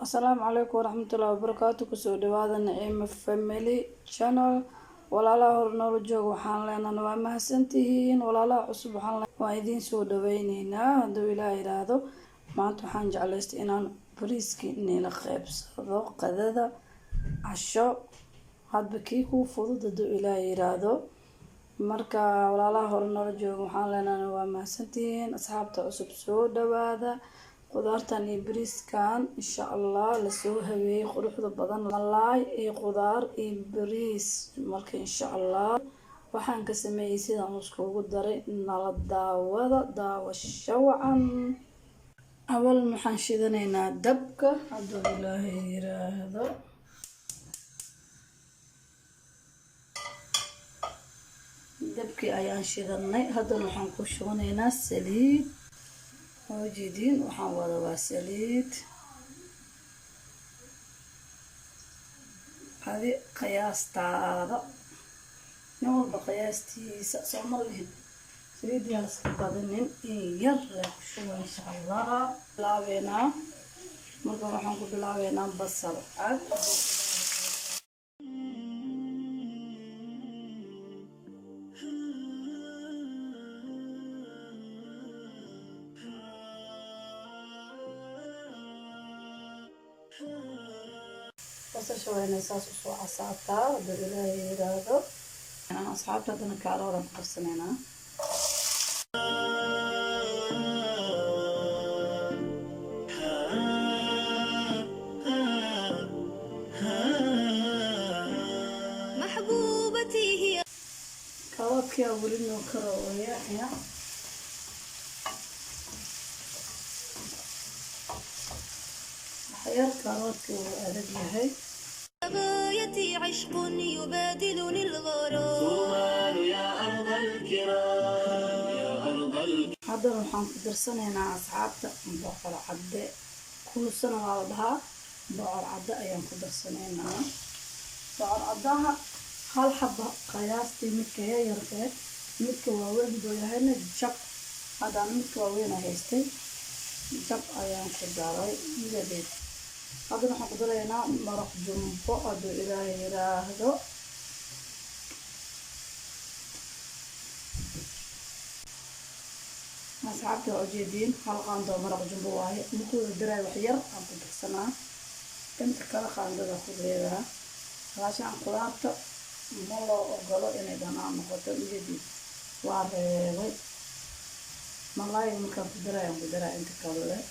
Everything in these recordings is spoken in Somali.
Asalaamu calaykum waraxmatullaahi wabarakaatu. Kusoo dhawaada Naciima Family Channel. Walaalaha hor noola jooga waxaan leenahay waa mahadsantihiin. Walaalaha cusub waan idiin soo dhawaynaynaa hadduu Ilaahay yiraahdo. Maanta waxaan jeclaystay inaan bariiski nila qaybsado qadada casho hadba kii ku fudud hadduu Ilaahay yiraahdo. Marka walaalaha hor noola jooga waxaan leenahay waa mahadsantihiin. Asxaabta cusub soo dhawaada. qudaartan iyo bariiskan insha Allah la soo habeeyay quruxda badan malaay iyo qudaar iyo bariis marka insha Allah waxaan ka sameeyay sidaan iskugu daray nala daawasho wacan. awal waxaan shidanaynaa dabka hadduu Ilaahay yiraahdo. dabkii ayaan shidanay haddana waxaan ku shubanaynaa saliid وجدين وحاول واسليت هذه قياس هذا نوع بقياستي سأصمر لهم سليد يالسكبادنين يلا شو إن شاء الله بلاوينا مرة راح نقول بلاوينا بصل بس شوية نساس وصوع عصاتا بالله يرادو أنا أصحابتا دنا كارورا مقرسنينا محبوبتي هي كوابك يا ولدنا وكروية يا حيار كاروتك وأدق هاي غايتي عشق يبادلني الغرام صومال يا أرض الكرام يا أرض الكرام هذا نحن درسنا أصحابتا بقر عدة كل سنة والدها بقر عدة أيام درسنا بقر عدها هل حبة قياستي متى هي يركض متى وين دويهنا جب هذا متى وين هيستي جب أيام كداري يجدد هذا نحن قدرنا مرق جنبه هذا إلهي راهدو أصحابتي عجيبين حلقة عنده مرق جنبه واهي نقول الدراي وحير عم تحسنا كنت كلا خاندة خضيرها عشان قلابته مالله أقوله إني دانا نقطة جديد وارغي مالله يمكن الدراي أنت كله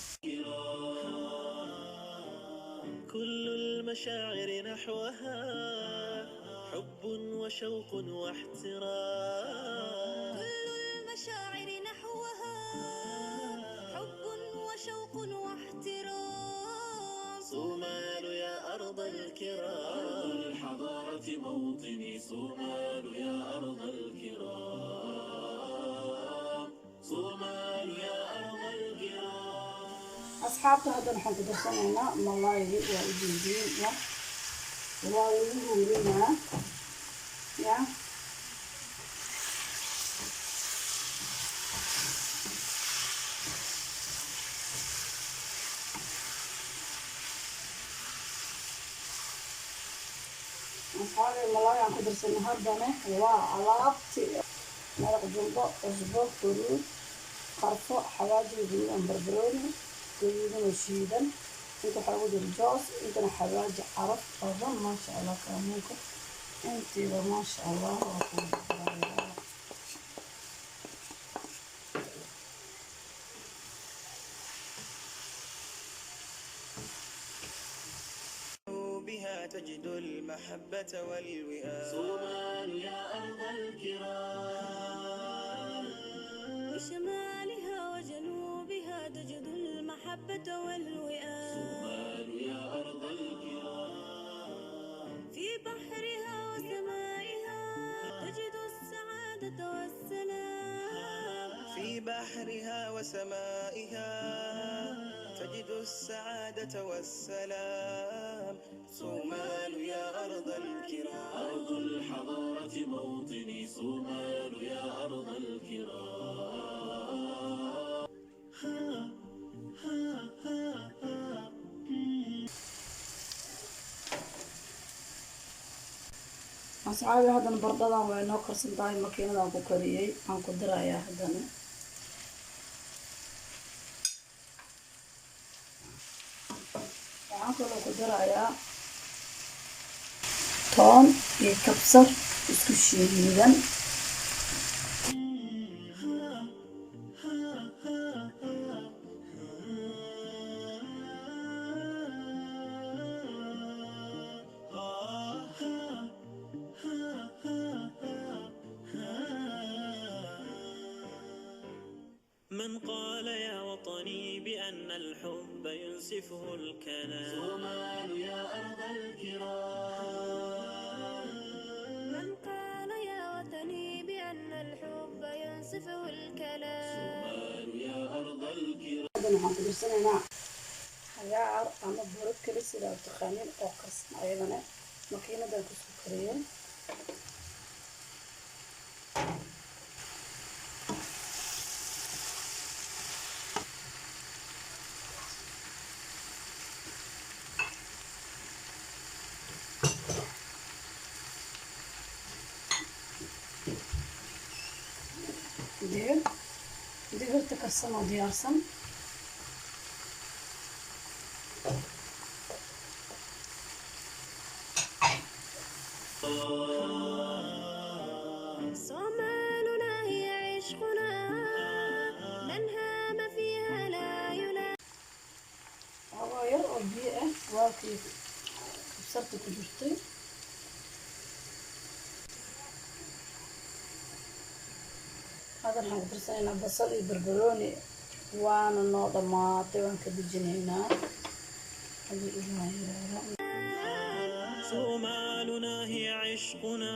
كل المشاعر نحوها حب وشوق واحترام كل المشاعر نحوها حب وشوق واحترام صومال يا أرض الكرام أرض الحضارة موطني صومال يا أرض الكرام صومال يا أرض الكرام أصحابته هذا نحن درسنا ملاي وإجيبين يا ويقولنا يا أصحاب الملاي عم درسنا هذا وعلاقتي مرق جنبه أسبوع فرود قرفة حواجب جنبه بربروني جيدا وشيدا انت حاول الجوز انت حواج عرف اظن ما شاء الله كاموكا انت ما شاء الله بها تجد المحبة والوئام صومال يا أرض الكرام بشمالها وجنوبها تجد المحبة والوئام صومال يا أرض الكرام في بحرها وسمائها تجد السعادة والسلام في بحرها وسمائها تجد السعادة والسلام صومال يا أرض الكرام أرض الحضارة موطني صومال يا أرض الكرام asxaabi haddana bardadan way noo karsan tahay makiinadaan ku kariyey aan ku dirayaa haddana waxaan kaloo ku dirayaa toon iyo kabsar isku shiidan من قال يا وطني بأن الحب ينسفه الكلام صومال يا أرض الكرام من قال يا وطني بأن الحب ينصفه الكلام صومال يا أرض الكرام haddana waxaan ku dirsanaynaa xagaar ama burad kale sidaa taqaanin oo karsan ayadana makiinadan kusoo kariyey digirta karsan oo diyaarsan صومالنا هي عشقنا من هام فيها لا يلام waa yar oo biyo ah waa kii kabsarta ku jirtay hadan waxaan ku dirsanaynaa basal iyo barbarooni waana noo dhammaatay waan ka dejinaynaa hadii ilaahay yiraahdo صومالنا هي عشقنا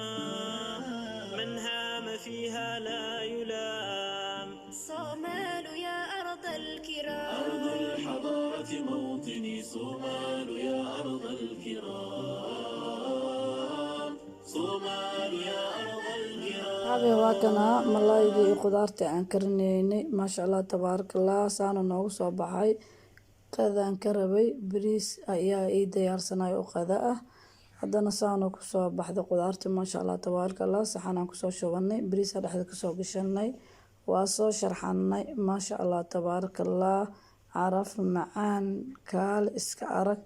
من هام فيها لا يلام صومال يا أرض الكرام أرض الحضارة موطني صومال يا أرض الكرام صومال يا أرض الكرام habe waa kana malaydii iyo khudaartii aan karinaynay maasha allah tabaarakallah saana noogu soo baxay qadaan ka rabay bariis ayaa ii diyaarsanay oo qada ah haddana saana kusoo baxday khudaartii maasha allah tabaarakallah saxanaan kusoo shubanay bariisa dhexda kasoo gashanay waa soo sharxanay maasha allah tabaarakallah caraf macaan kaal iska arag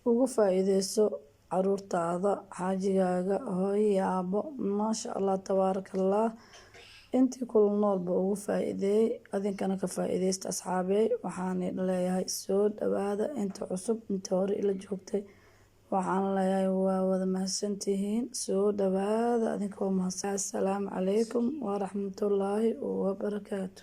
ugu faa'iideyso caruurtaada xaajigaaga hooyo iyo aabbo maasha allah tabaarakallah intii kula noolba ugu faa'iideeyey adinkana ka faa'iideysta asxaabey waxaan leeyahay soo dhawaada inta cusub inta hore ila joogtay waxaan leeyahay waa wada mahadsantihiin soo dhawaada adinka waa mahadsan assalaamu calaykum waraxmatullaahi wabarakaatu